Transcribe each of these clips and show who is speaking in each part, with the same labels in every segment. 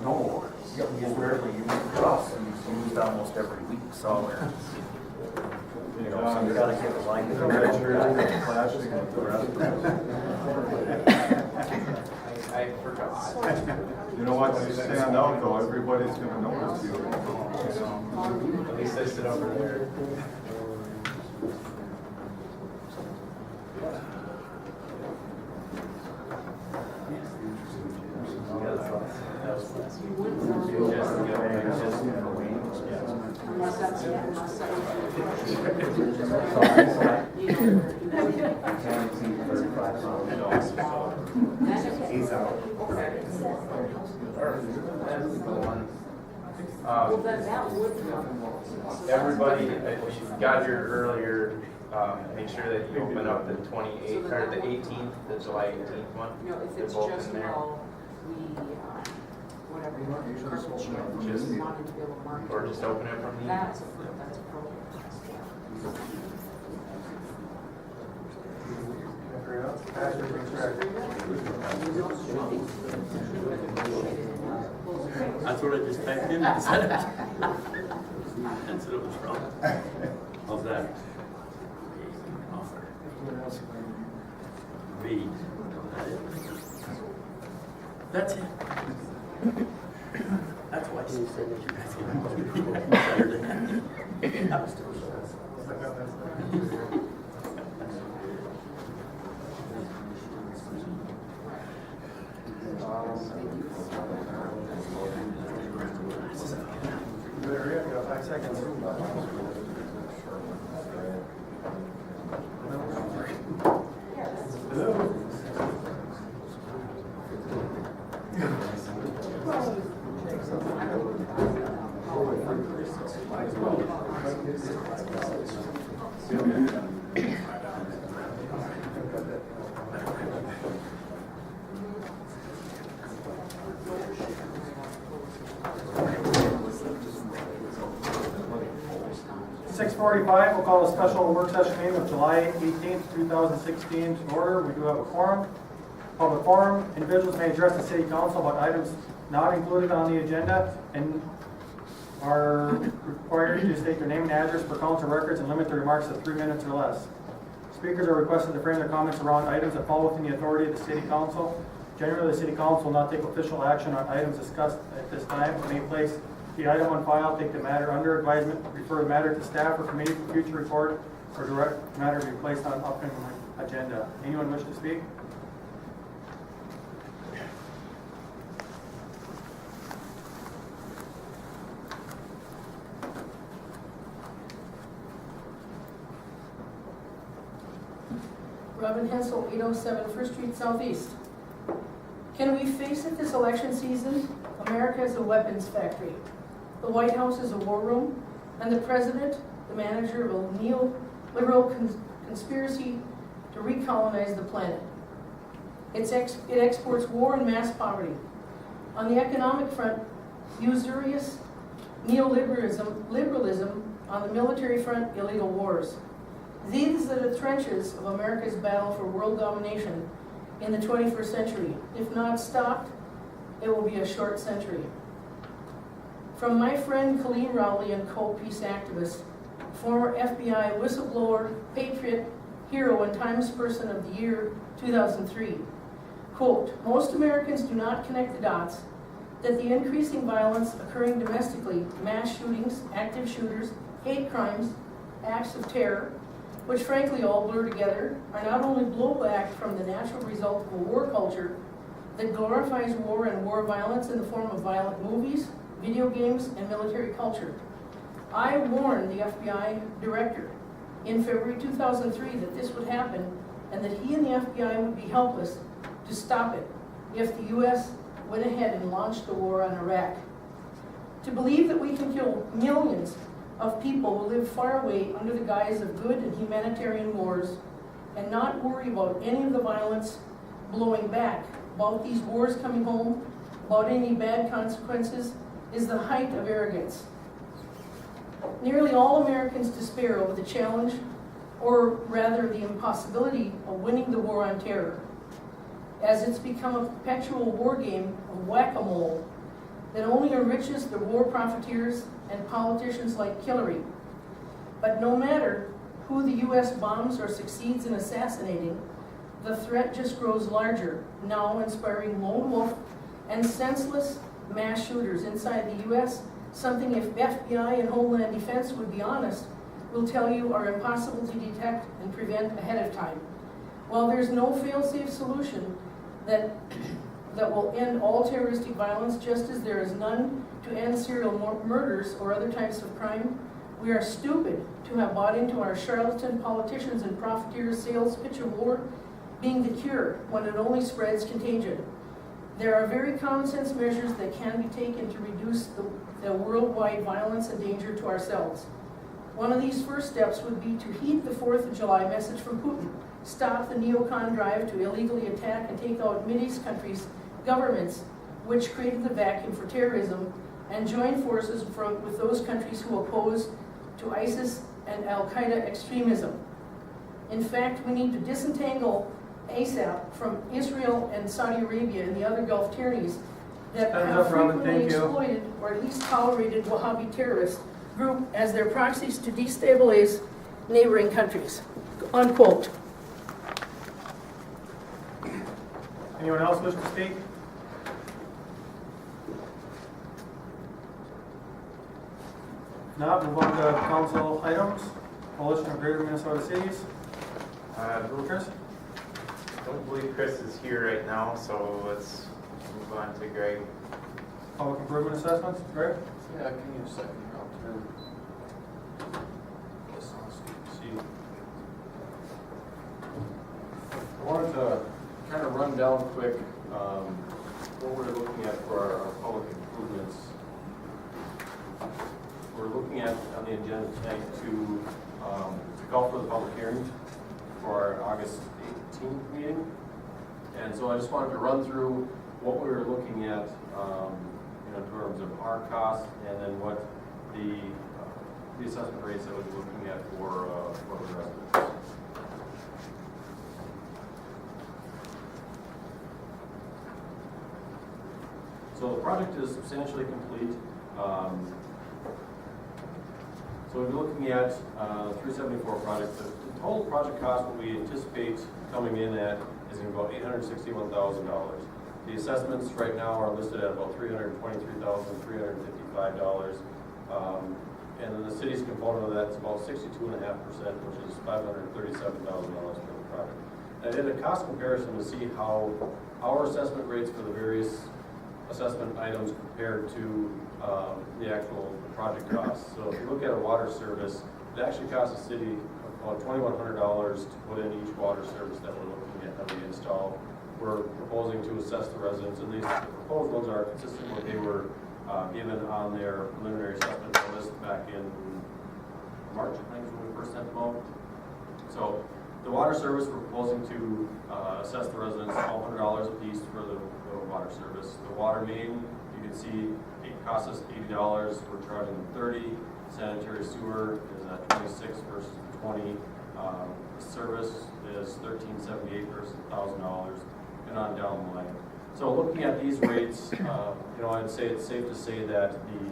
Speaker 1: No, you rarely use cross, and it's used almost every week, so. You know, so you gotta get the line. I forgot.
Speaker 2: You know what, you stand out though, everybody's gonna notice you.
Speaker 1: At least I sit over there. He's out. Everybody, if you got here earlier, make sure that you open up the 28th or the 18th, the July 18th one.
Speaker 3: No, if
Speaker 1: They're
Speaker 3: it's
Speaker 1: both
Speaker 3: just
Speaker 1: in there.
Speaker 3: all whatever, purple sheet,
Speaker 1: Just-
Speaker 3: you wanted to be able to mark.
Speaker 1: Or just open it from the.
Speaker 3: That's appropriate.
Speaker 4: That's what I just typed in. That's what it was wrong. How's that? V. That's it. That's why she said that you guys can better than that.
Speaker 2: You got 5 seconds. 6:45, we'll call a special work session meeting of July 18th, 2016 to order. We do have a quorum. Public forum, individuals may address the city council about items not included on the agenda and are required to state their name and address for council records and limit their remarks to 3 minutes or less. Speakers are requested to frame their comments around items that fall within the authority of the city council. Generally, the city council will not take official action on items discussed at this time. It may place the item on file, take the matter under advisement, refer the matter to staff or committee for future report, or direct the matter to be placed on upcoming agenda. Anyone wish to speak?
Speaker 5: Robin Hensel, 807 First Street Southeast. Can we face it this election season? America is a weapons factory. The White House is a war room, and the president, the manager of a neoliberal conspiracy to recolonize the planet. It exports war and mass poverty. On the economic front, usurious neoliberalism. On the military front, illegal wars. These are the trenches of America's battle for world domination in the 21st century. If not stopped, it will be a short century. From my friend Coleen Rowley and co-peace activist, former FBI whistleblower, patriot, hero, and Times Person of the Year 2003, quote, most Americans do not connect the dots that the increasing violence occurring domestically, mass shootings, active shooters, hate crimes, acts of terror, which frankly all blur together, are not only blowback from the natural result of a war culture that glorifies war and war violence in the form of violent movies, video games, and military culture. I warned the FBI director in February 2003 that this would happen and that he and the FBI would be helpless to stop it if the U.S. went ahead and launched the war on Iraq. To believe that we can kill millions of people who live far away under the guise of good and humanitarian wars and not worry about any of the violence blowing back, about these wars coming home, about any bad consequences, is the height of arrogance. Nearly all Americans despair over the challenge, or rather the impossibility, of winning the war on terror. as it's become a perpetual war game of whack-a-mole that only enriches the war profiteers and politicians like Hillary. But no matter who the U.S. bombs or succeeds in assassinating, the threat just grows larger, now inspiring lone wolf and senseless mass shooters inside the U.S., something if FBI and Homeland Defense would be honest, will tell you are impossible to detect and prevent ahead of time. While there's no fail-safe solution that will end all terroristic violence, just as there is none to end serial murders or other types of crime, we are stupid to have bought into our charlatan politicians and profiteers' sales pitch of war being the cure when it only spreads contagion. There are very common sense measures that can be taken to reduce the worldwide violence and danger to ourselves. One of these first steps would be to heed the 4th of July message from Putin. Stop the neocon drive to illegally attack and take out Mideast countries' governments, which created the vacuum for terrorism, and join forces with those countries who oppose to ISIS and Al-Qaeda extremism. In fact, we need to disentangle ASAP from Israel and Saudi Arabia and the other Gulf tyrannies that
Speaker 2: Time's
Speaker 5: have
Speaker 2: up, Robin.
Speaker 5: frequently
Speaker 2: Thank you.
Speaker 5: exploited or at least tolerated Wahhabi terrorist group as their proxies to destabilize neighboring countries. Unquote.
Speaker 2: Anyone else wish to speak? If not, move on to council items. Coalition of Greater Minnesota Cities. Chris?
Speaker 6: I don't believe Chris is here right now, so let's move on to Greg.
Speaker 2: Public improvement assessments. Greg?
Speaker 4: Yeah, can you second round turn? Yes, I'll see. I wanted to kind of run down quick what we're looking at for our public improvements. We're looking at on the agenda tonight to call for the public hearing for our August 18th meeting. And so I just wanted to run through what we were looking at in terms of our costs, and then what the assessment rates that we're looking at for the residents. So the project is substantially complete. So we're looking at 374 project. The total project cost, what we anticipate coming in at, is about $861,000. The assessments right now are listed at about $323,355. And then the city's component of that is about 62.5%, which is $537,000 for the project. I did a cost comparison to see how our assessment rates for the various assessment items compared to the actual project costs. So if you look at a water service, it actually costs the city about $2,100 to put in each water service that we're looking at that we install. We're proposing to assess the residents, and these proposed ones are consistent with what they were given on their preliminary assessment notice back in March, I think is when we first sent them out. So the water service, we're proposing to assess the residents $1,200 a piece for the water service. The water main, you can see it costs us $80, we're charging them $30. Sanitary sewer is at $26 versus $20. The service is $1,378 versus $1,000, and on down the line. So looking at these rates, I'd say it's safe to say that the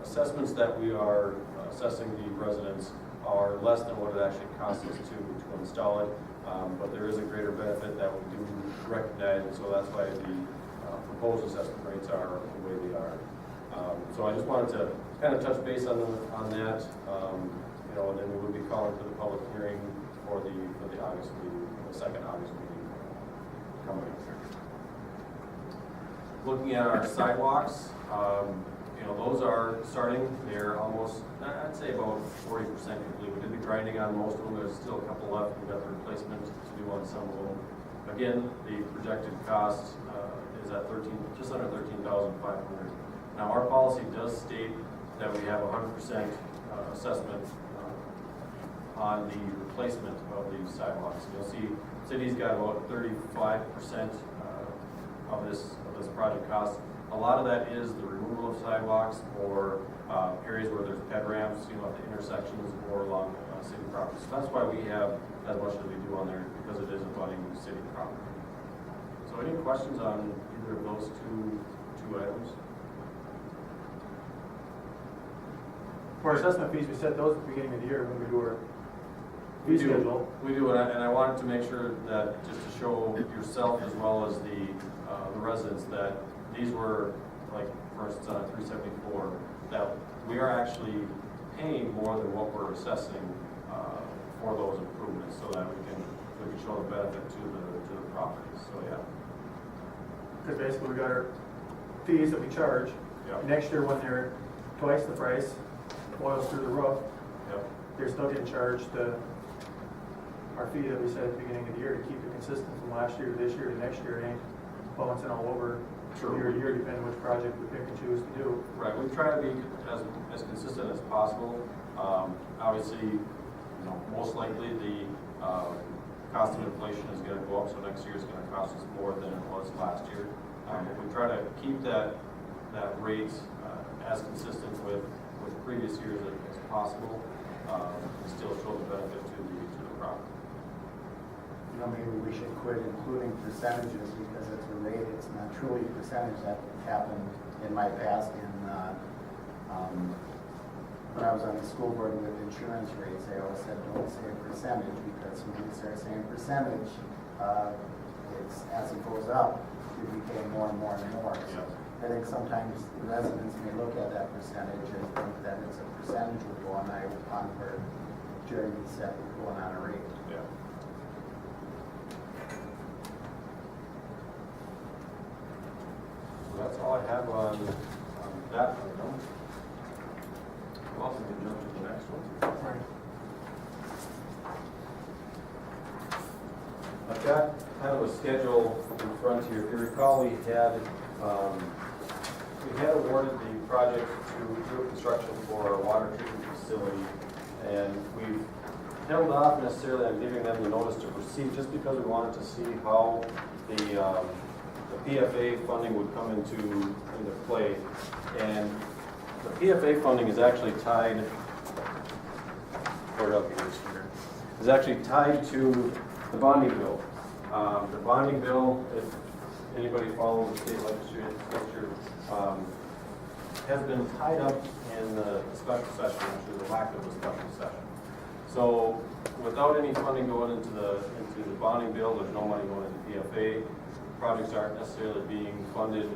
Speaker 4: assessments that we are assessing the residents are less than what it actually costs us to install it. But there is a greater benefit that we do recognize, and so that's why the proposed assessment rates are the way they are. So I just wanted to kind of touch base on that, and then we would be calling for the public hearing for the August meeting, the second August meeting coming up here. Looking at our sidewalks, those are starting. They're almost, I'd say about 40% complete. We did the grinding on most of them. There's still a couple left. We've got the replacement to do on some of them. Again, the projected cost is at just under $13,500. Now, our policy does state that we have 100% assessment on the replacement of these sidewalks. You'll see city's got about 35% of this project cost. A lot of that is the removal of sidewalks or areas where there's ped ramps, at the intersections or along city property. So that's why we have as much as we do on there, because it is abutting city property. So any questions on either of those two items?
Speaker 2: For assessment fees, we set those at the beginning of the year when we do our
Speaker 4: We
Speaker 2: fee
Speaker 4: do.
Speaker 2: schedule.
Speaker 4: We do, and I wanted to make sure that, just to show yourself as well as the residents, that these were, like, for instance, on 374, that we are actually paying more than what we're assessing for those improvements, so that we can show the benefit to the properties, so yeah.
Speaker 2: Because basically we got our fees that we charge.
Speaker 4: Yep.
Speaker 2: Next year, when they're twice the price, oils through the roof,
Speaker 4: Yep.
Speaker 2: they're still getting charged our fee that we set at the beginning of the year to keep it consistent from last year to this year to next year. It ain't bouncing all over
Speaker 4: True.
Speaker 2: year to year, depending which project we pick and choose to do.
Speaker 4: Right, we try to be as consistent as possible. Obviously, most likely the cost of inflation is going to go up, so next year is going to cost us more than it was last year. But we try to keep that rate as consistent with previous years as possible, and still show the benefit to the property.
Speaker 7: Maybe we should quit including percentages because it's related. It's not truly a percentage. That happened in my past when I was on the school board with insurance rates. They always said, don't say a percentage, because when you start saying percentage, it's as it goes up, you become more and more and more. So I think sometimes the residents may look at that percentage and think that it's a percentage we're going on where Jeremy said we're going on a rate.
Speaker 4: Yeah. So that's all I have on that item. Well, we can jump to the next one. I've got kind of a schedule in front here. If you recall, we had awarded the project to do construction for a water treatment facility, and we've held off necessarily on giving them the notice to proceed just because we wanted to see how the PFA funding would come into play. And the PFA funding is actually tied, is actually tied to the bonding bill. The bonding bill, if anybody follows the state legislature, has been tied up in the special session, actually the lack of a special session. So without any funding going into the bonding bill, there's no money going into PFA. Projects aren't necessarily being funded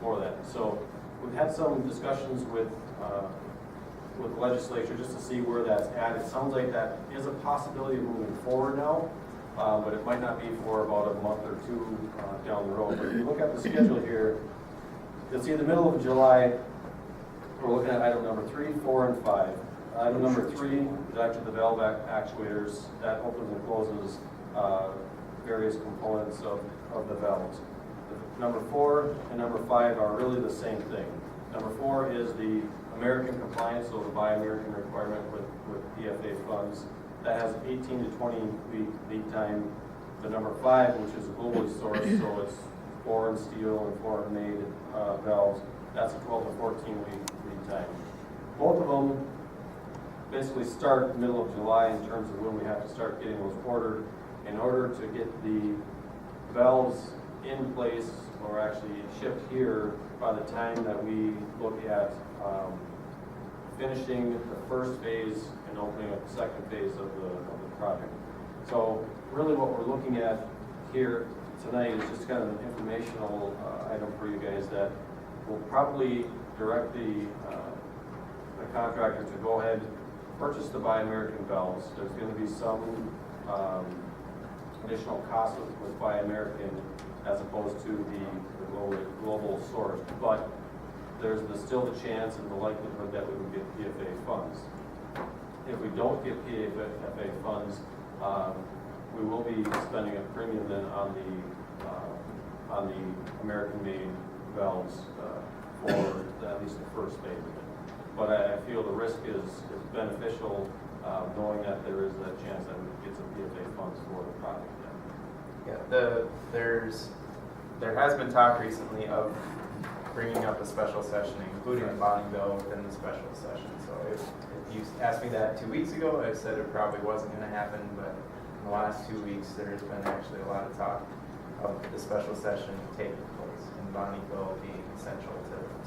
Speaker 4: for that. So we've had some discussions with the legislature just to see where that's at. It sounds like that is a possibility moving forward now, but it might not be for about a month or two down the road. But if you look at the schedule here, you'll see in the middle of July, we're looking at item number 3, 4, and 5. Item number 3 is actually the valve actuators. That opens and closes various components of the valves. Number 4 and number 5 are really the same thing. Number 4 is the American compliance, so the Buy American requirement with PFA funds. That has 18 to 20 week lead time. The number 5, which is globally sourced, so it's foreign steel and foreign made valves, that's a 12 to 14 week lead time. Both of them basically start middle of July in terms of when we have to start getting those ordered in order to get the valves in place or actually shipped here by the time that we look at finishing the first phase and opening up the second phase of the project. So really what we're looking at here tonight is just kind of an informational item for you guys that will probably direct the contractor to go ahead, purchase the Buy American valves. There's going to be some additional costs with Buy American as opposed to the global source, but there's still the chance and the likelihood that we would get PFA funds. If we don't get PFA funds, we will be spending a premium then on the American-made valves for at least the first phase of it. But I feel the risk is beneficial, knowing that there is that chance that we could get some PFA funds for the project.
Speaker 6: Yeah, there has been talk recently of bringing up a special session, including a bonding bill within the special session. So if you asked me that 2 weeks ago, I said it probably wasn't going to happen, but in the last 2 weeks, there's been actually a lot of talk. of the special session taking place, and Bonneville being essential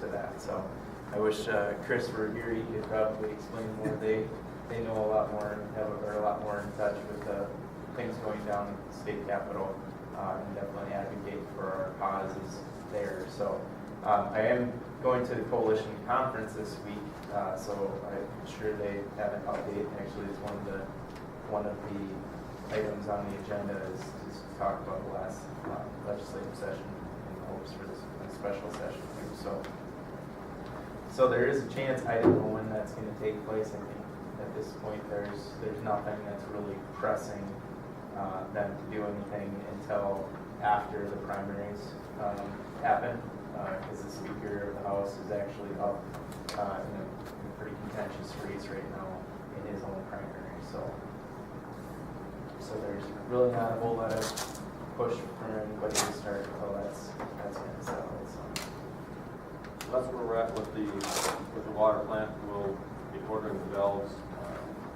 Speaker 6: to that. So I wish Chris were here, he could probably explain more. They know a lot more, are a lot more in touch with the things going down at the state capitol, and definitely advocate for our causes there. So I am going to the coalition conference this week, so I'm sure they have an update. Actually, it's one of the items on the agenda is to talk about the last legislative session in hopes for this special session too. So there is a chance. I don't know when that's going to take place. I think at this point there's nothing that's really pressing them to do anything until after the primaries happen, because the Speaker of the House is actually up in a pretty contentious race right now in his own primary. So there's really not a whole lot of push for anybody to start until that's going to settle. So
Speaker 4: That's where we're at with the water plant. We'll be ordering the valves.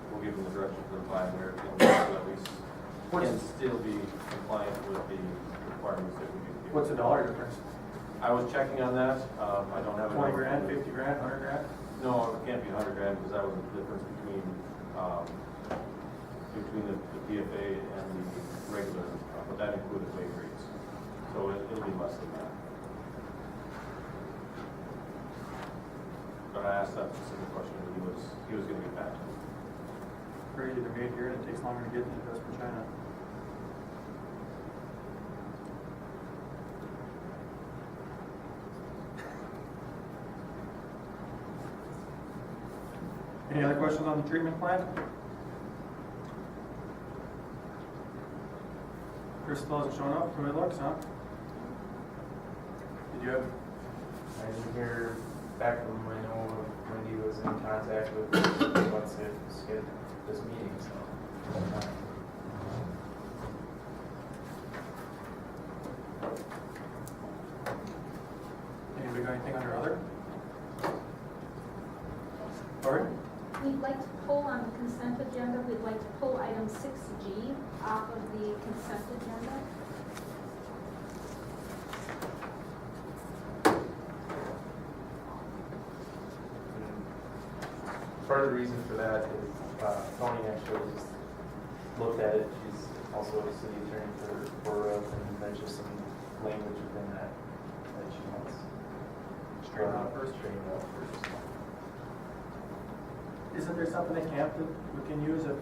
Speaker 4: We'll give them the direction for the buy American, so that we can still be compliant with the requirements that we need to be.
Speaker 2: What's the dollar difference?
Speaker 4: I was checking on that. I don't have a
Speaker 2: 20
Speaker 4: number.
Speaker 2: grand, 50 grand, 100 grand?
Speaker 4: No, it can't be 100 grand because that was the difference between the PFA and the regular, but that included wage rates. So it'll be less than that. But I asked that specific question, and he was going to get back to me.
Speaker 2: Or either made here and it takes longer to get into us from China. Any other questions on the treatment plant? Chris still hasn't shown up, the way it looks, huh? Did you have?
Speaker 6: I didn't hear back from him. I know Wendy was in contact with wants to skip this meeting, so.
Speaker 2: Anybody got anything under other? Sorry?
Speaker 8: We'd like to pull on the consent agenda, we'd like to pull item 6G off of the consent agenda.
Speaker 6: Part of the reason for that is Tony actually just looked at it. She's also a city attorney for us, and there's just some language within that she wants
Speaker 2: Straighten out first.
Speaker 6: Straighten out first.
Speaker 2: Isn't there something at camp that we can use if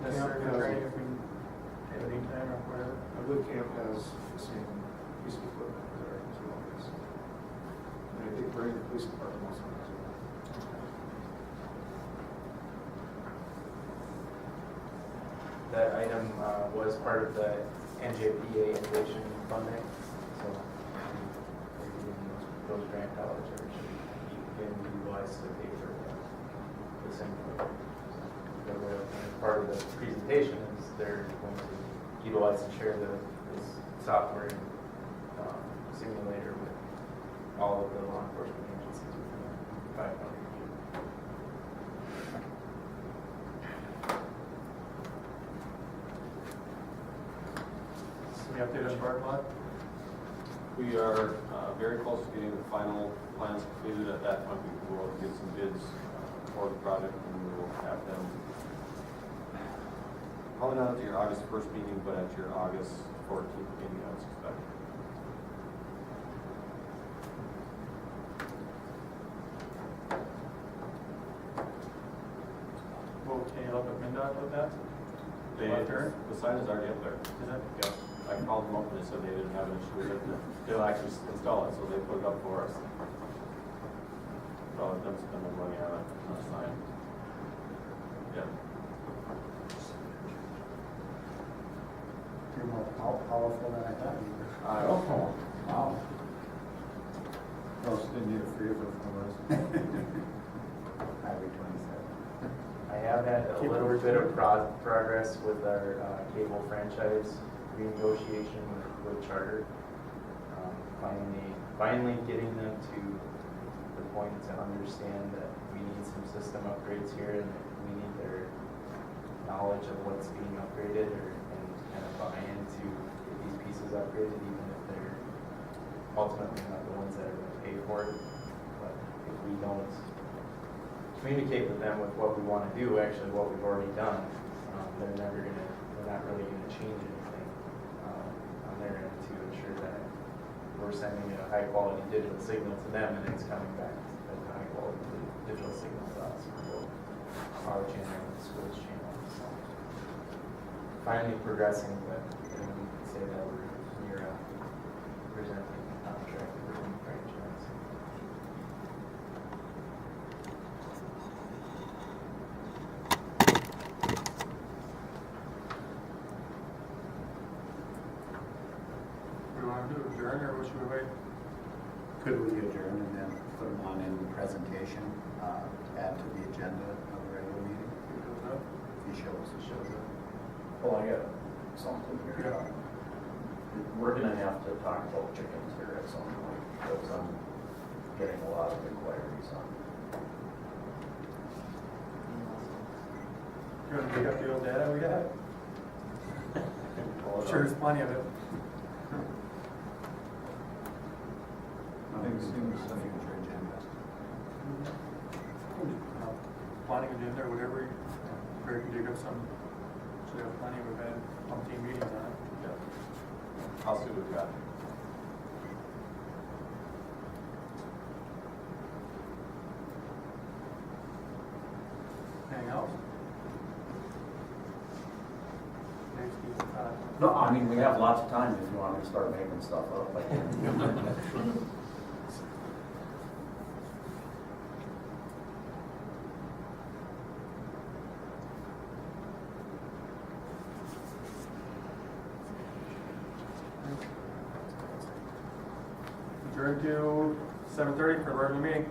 Speaker 2: necessary for training, if we take a lead time or whatever?
Speaker 9: A good camp has the same piece of equipment there as well as, and I think bring the police department also as well.
Speaker 6: That item was part of the NJPA innovation funding, so those grant dollars are being utilized to pay for the same thing. Part of the presentation is they're going to utilize and share this software simulator with all of the law enforcement agencies within 500 feet.
Speaker 2: Any update on parking lot?
Speaker 4: We are very close to getting the final plans completed. At that point, we can go out and get some bids for the project, and we will have them probably not at your August 1st meeting, but at your August 14th meeting, I would suspect.
Speaker 2: Well, can you help with MinDOT with that? Left turn?
Speaker 4: The sign is already up there.
Speaker 2: Is it?
Speaker 4: Yeah, I called them up and they said they didn't have an issue with it. They'll actually install it, so they put it up for us. Probably them spending money on a sign. Yeah.
Speaker 7: You're more powerful than I thought you were.
Speaker 4: I don't know.
Speaker 7: Wow.
Speaker 9: Oh, so they need a free from us.
Speaker 7: Highway 27.
Speaker 6: I have had a little bit of progress with our cable franchise renegotiation with Charter. Finally getting them to the point to understand that we need some system upgrades here and that we need their knowledge of what's being upgraded and kind of buy into these pieces upgraded, even if they're ultimately not the ones that are gonna pay for it. But if we don't communicate with them with what we wanna do, actually what we've already done, they're not really gonna change anything, on their end to ensure that we're sending a high quality digital signal to them and it's coming back as a high quality digital signal to us for both our channel and the school's channel. So finally progressing, but I wouldn't say that we're near presenting a contract for any franchise.
Speaker 2: What do you want to do, adjourn, or what should we wait?
Speaker 7: Could we adjourn and then put them on in the presentation, add to the agenda of the regular meeting? If he shows up.
Speaker 1: Well, I got something here. We're gonna have to talk about chickens here at some point, because I'm getting a lot of inquiries on.
Speaker 2: You want to pick up the old data we got? Sure, there's plenty of it.
Speaker 7: Future agenda.
Speaker 2: Planning agenda, or whatever, or you can dig up some, so we have plenty, we've had umpteen meetings on it.
Speaker 4: Yeah. I'll see what we've got.
Speaker 2: Anything else? Next,
Speaker 1: No, I mean, we have lots of time if you want me to start making stuff up. I can.
Speaker 2: Adjourn to 7:30 for the regular meeting.